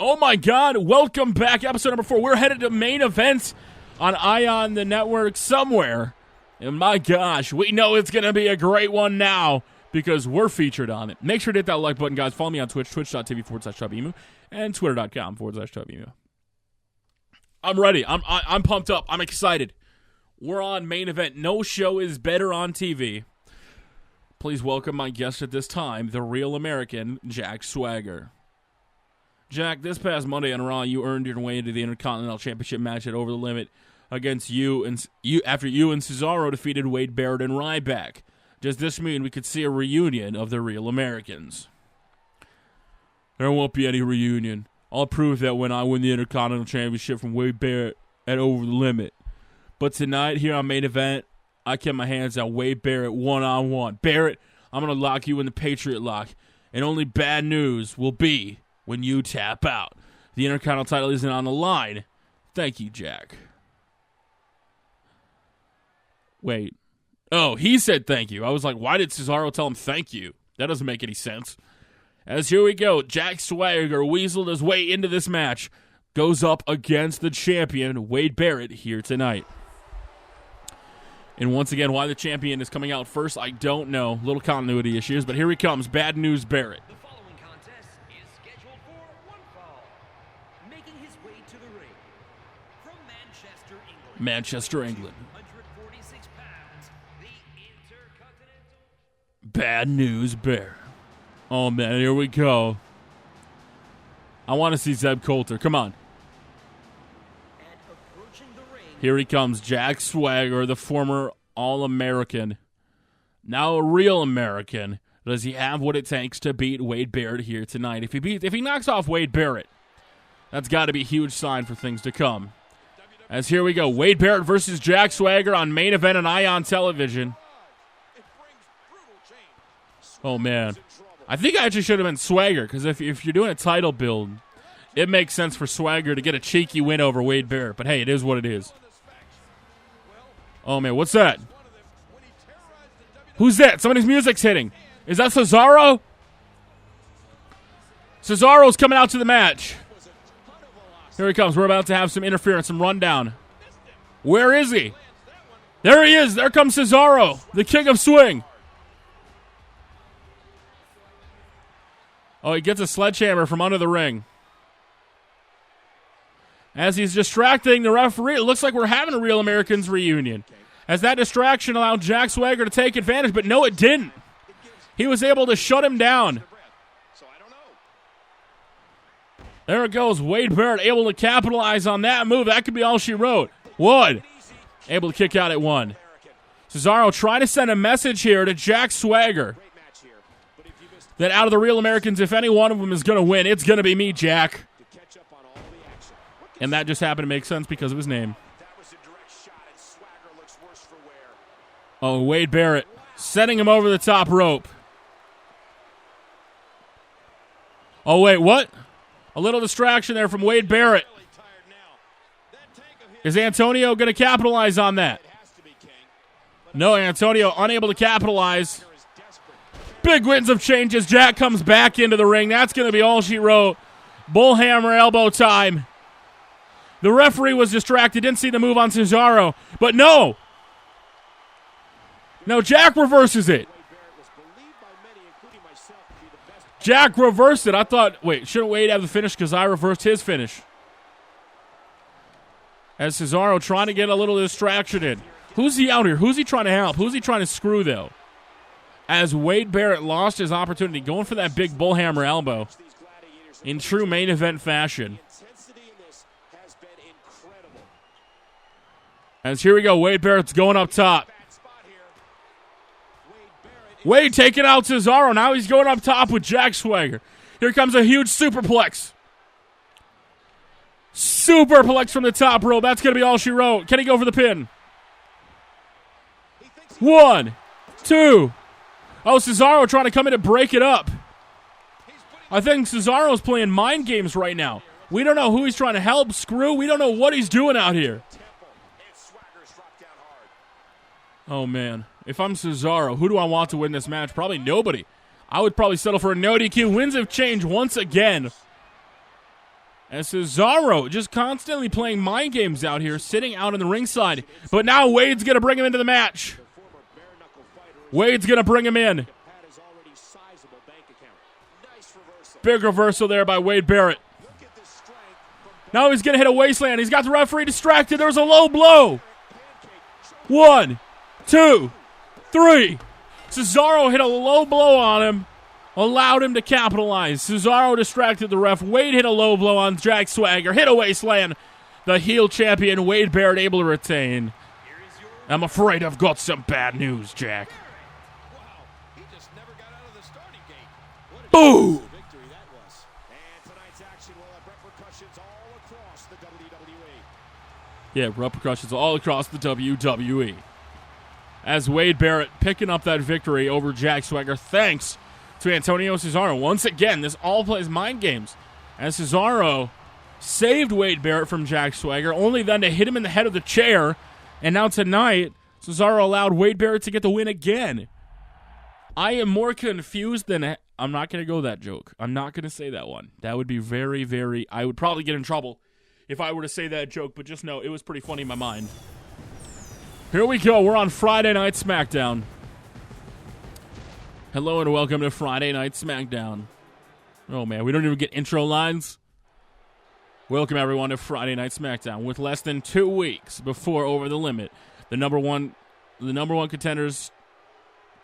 Oh my God, welcome back. Episode number 4. We're headed to main events on Ion the network somewhere. And my gosh, we know it's going to be a great one now because we're featured on it. Make sure to hit that like button, guys. Follow me on Twitch, twitch.tv/TubbyEmu, and twitter.com/TubbyEmu. I'm ready. I'm pumped up. I'm excited. We're on main event. No show is better on TV. Please welcome my guest at this time, the real American, Jack Swagger. Jack, this past Monday on Raw, you earned your way into the Intercontinental Championship match at Over the Limit against you after you and Cesaro defeated Wade Barrett and Ryback. Does this mean we could see a reunion of the real Americans? There won't be any reunion. I'll prove that when I win the Intercontinental Championship from Wade Barrett at Over the Limit. But tonight, here on main event, I kept my hands on Wade Barrett one-on-one. Barrett, I'm going to lock you in the Patriot Lock, and only bad news will be when you tap out. The Intercontinental title isn't on the line. Thank you, Jack. Wait. Oh, he said thank you. I was like, why did Cesaro tell him thank you? That doesn't make any sense. As here we go, Jack Swagger weaseled his way into this match. Goes up against the champion, Wade Barrett, here tonight. And once again, why the champion is coming out first, I don't know. Little continuity issues, but here he comes. Bad news, Barrett. Manchester, England. Bad news, Bear. Oh, man, here we go. I want to see Zeb Coulter. Come on. Here he comes, Jack Swagger, the former All-American. Now a real American. Does he have what it takes to beat Wade Barrett here tonight? If he knocks off Wade Barrett, that's got to be a huge sign for things to come. As here we go, Wade Barrett versus Jack Swagger on main event on Ion Television. Oh, man. I think I actually should have been Swagger, because if you're doing a title build, it makes sense for Swagger to get a cheeky win over Wade Barrett. But, hey, it is what it is. Oh, man, what's that? Who's that? Somebody's music's hitting. Is that Cesaro? Cesaro's coming out to the match. Here he comes. We're about to have some interference, some rundown. Where is he? There he is. There comes Cesaro, the king of swing. Oh, he gets a sledgehammer from under the ring. As he's distracting the referee, it looks like we're having a Real Americans reunion. As that distraction allowed Jack Swagger to take advantage, but no, it didn't. He was able to shut him down. There it goes. Wade Barrett able to capitalize on that move. That could be all she wrote. Wood able to kick out at 1. Cesaro trying to send a message here to Jack Swagger that out of the Real Americans, if any one of them is going to win, it's going to be me, Jack. And that just happened to make sense because of his name. Oh, Wade Barrett setting him over the top rope. Oh, wait, what? A little distraction there from Wade Barrett. Is Antonio going to capitalize on that? No, Antonio unable to capitalize. Big winds of change as Jack comes back into the ring. That's going to be all she wrote. Bullhammer elbow time. The referee was distracted, didn't see the move on Cesaro. But no. No, Jack reverses it. Jack reversed it. I thought, wait, shouldn't Wade have the finish because I reversed his finish? As Cesaro trying to get a little distraction in. Who's he out here? Who's he trying to help? Who's he trying to screw, though? As Wade Barrett lost his opportunity, going for that big bullhammer elbow in true main event fashion. As here we go, Wade Barrett's going up top. Wade taking out Cesaro. Now he's going up top with Jack Swagger. Here comes a huge superplex. Superplex from the top rope. That's going to be all she wrote. Can he go for the pin? 1, 2. Oh, Cesaro trying to come in to break it up. I think Cesaro's playing mind games right now. We don't know who he's trying to help, screw. We don't know what he's doing out here. Oh, man. If I'm Cesaro, who do I want to win this match? Probably nobody. I would probably settle for a no DQ. Winds of change once again. And Cesaro just constantly playing mind games out here, sitting out on the ringside. But now Wade's going to bring him into the match. Wade's going to bring him in. Big reversal there by Wade Barrett. Now he's going to hit a wasteland. He's got the referee distracted. There's a low blow. 1, 2, 3. Cesaro hit a low blow on him. Allowed him to capitalize. Cesaro distracted the ref. Wade hit a low blow on Jack Swagger. Hit a wasteland. The heel champion, Wade Barrett, able to retain. I'm afraid I've got some bad news, Jack. Boom! Yeah, repercussions all across the WWE. As Wade Barrett picking up that victory over Jack Swagger, thanks to Antonio Cesaro. Once again, this all plays mind games. As Cesaro saved Wade Barrett from Jack Swagger, only then to hit him in the head of the chair. And now tonight, Cesaro allowed Wade Barrett to get the win again. I am more confused than... I'm not going to go that joke. I'm not going to say that one. That would be very, very... I would probably get in trouble if I were to say that joke, but just know it was pretty funny in my mind. Here we go. We're on Friday Night SmackDown. Hello and welcome to Friday Night SmackDown. Oh, man, we don't even get intro lines. Welcome, everyone, to Friday Night SmackDown. With less than 2 weeks before Over the Limit, the number one contenders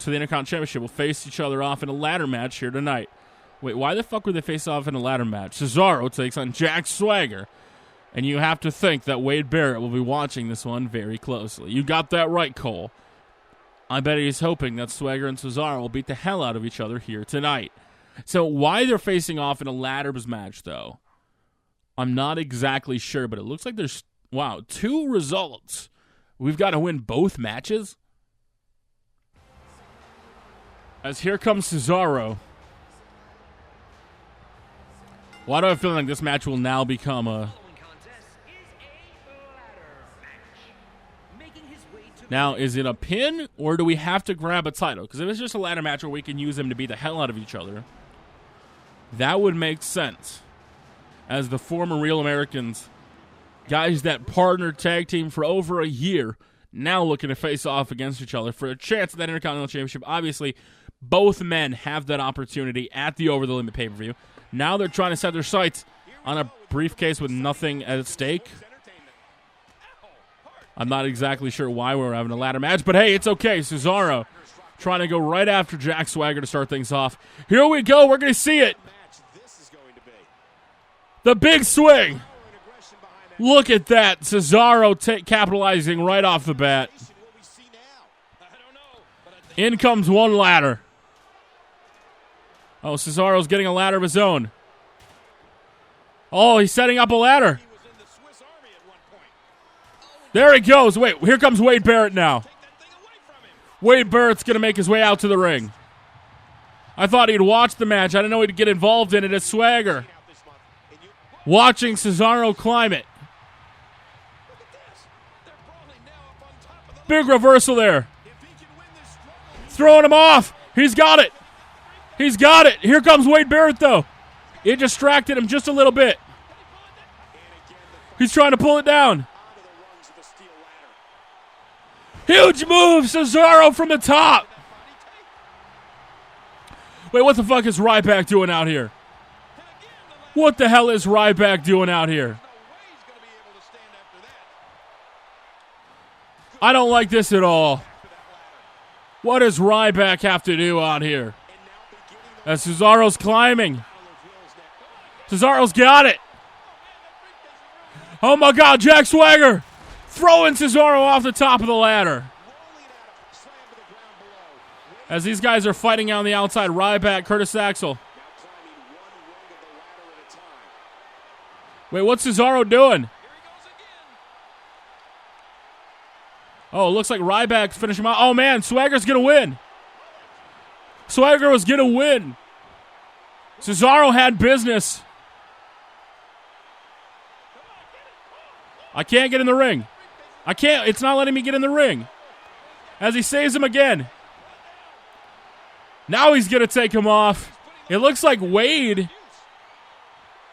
to the Intercontinental Championship will face each other off in a ladder match here tonight. Wait, why the fuck would they face off in a ladder match? Cesaro takes on Jack Swagger. And you have to think that Wade Barrett will be watching this one very closely. You got that right, Cole. I bet he's hoping that Swagger and Cesaro will beat the hell out of each other here tonight. So why they're facing off in a ladders match, though, I'm not exactly sure, but it looks like there's, 2 results. We've got to win both matches. As here comes Cesaro. Why do I feel like this match will now become a... Now, is it a pin, or do we have to grab a title? Because if it's just a ladder match where we can use them to beat the hell out of each other, that would make sense. As the former Real Americans, guys that partnered tag team for over a year, now looking to face off against each other for a chance at that Intercontinental Championship. Obviously, both men have that opportunity at the Over the Limit pay-per-view. Now they're trying to set their sights on a briefcase with nothing at stake. I'm not exactly sure why we're having a ladder match, but hey, it's okay. Cesaro trying to go right after Jack Swagger to start things off. Here we go. We're going to see it. The big swing. Look at that. Cesaro capitalizing right off the bat. In comes one ladder. Oh, Cesaro's getting a ladder of his own. Oh, he's setting up a ladder. There he goes. Wait, here comes Wade Barrett now. Wade Barrett's going to make his way out to the ring. I thought he'd watch the match. I didn't know he'd get involved in it as Swagger. Watching Cesaro climb it. Big reversal there. Throwing him off. He's got it. He's got it. Here comes Wade Barrett, though. It distracted him just a little bit. He's trying to pull it down. Huge move, Cesaro from the top. Wait, what the fuck is Ryback doing out here? What the hell is Ryback doing out here? I don't like this at all. What does Ryback have to do out here? As Cesaro's climbing. Cesaro's got it. Oh my God, Jack Swagger throwing Cesaro off the top of the ladder. As these guys are fighting on the outside, Ryback, Curtis Axel. Wait, what's Cesaro doing? Oh, it looks like Ryback's finishing him out. Oh man, Swagger's going to win. Swagger was going to win. Cesaro had business. I can't get in the ring. I can't. It's not letting me get in the ring. As he saves him again. Now he's going to take him off. It looks like Wade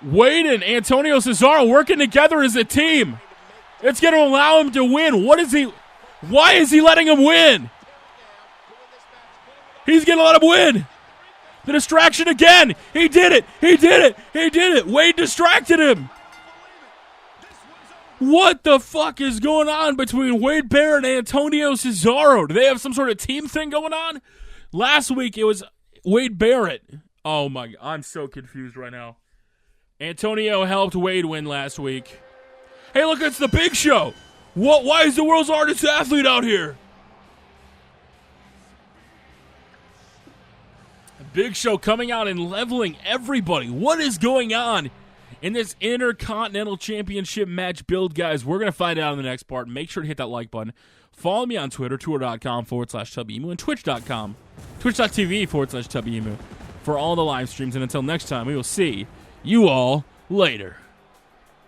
Wade and Antonio Cesaro working together as a team. It's going to allow him to win. Why is he letting him win? He's going to let him win. The distraction again. He did it. Wade distracted him. What the fuck is going on between Wade Barrett and Antonio Cesaro? Do they have some sort of team thing going on? Last week it was Wade Barrett. Oh my God, I'm so confused right now. Antonio helped Wade win last week. Hey, look, it's the Big Show. Why is the world's hardest athlete out here? Big Show coming out and leveling everybody. What is going on in this Intercontinental Championship match build, guys? We're going to find out in the next part. Make sure to hit that like button. Follow me on Twitter, twitter.com/TubbyEmu, and twitch.tv/TubbyEmu for all the live streams. And until next time, we will see you all later.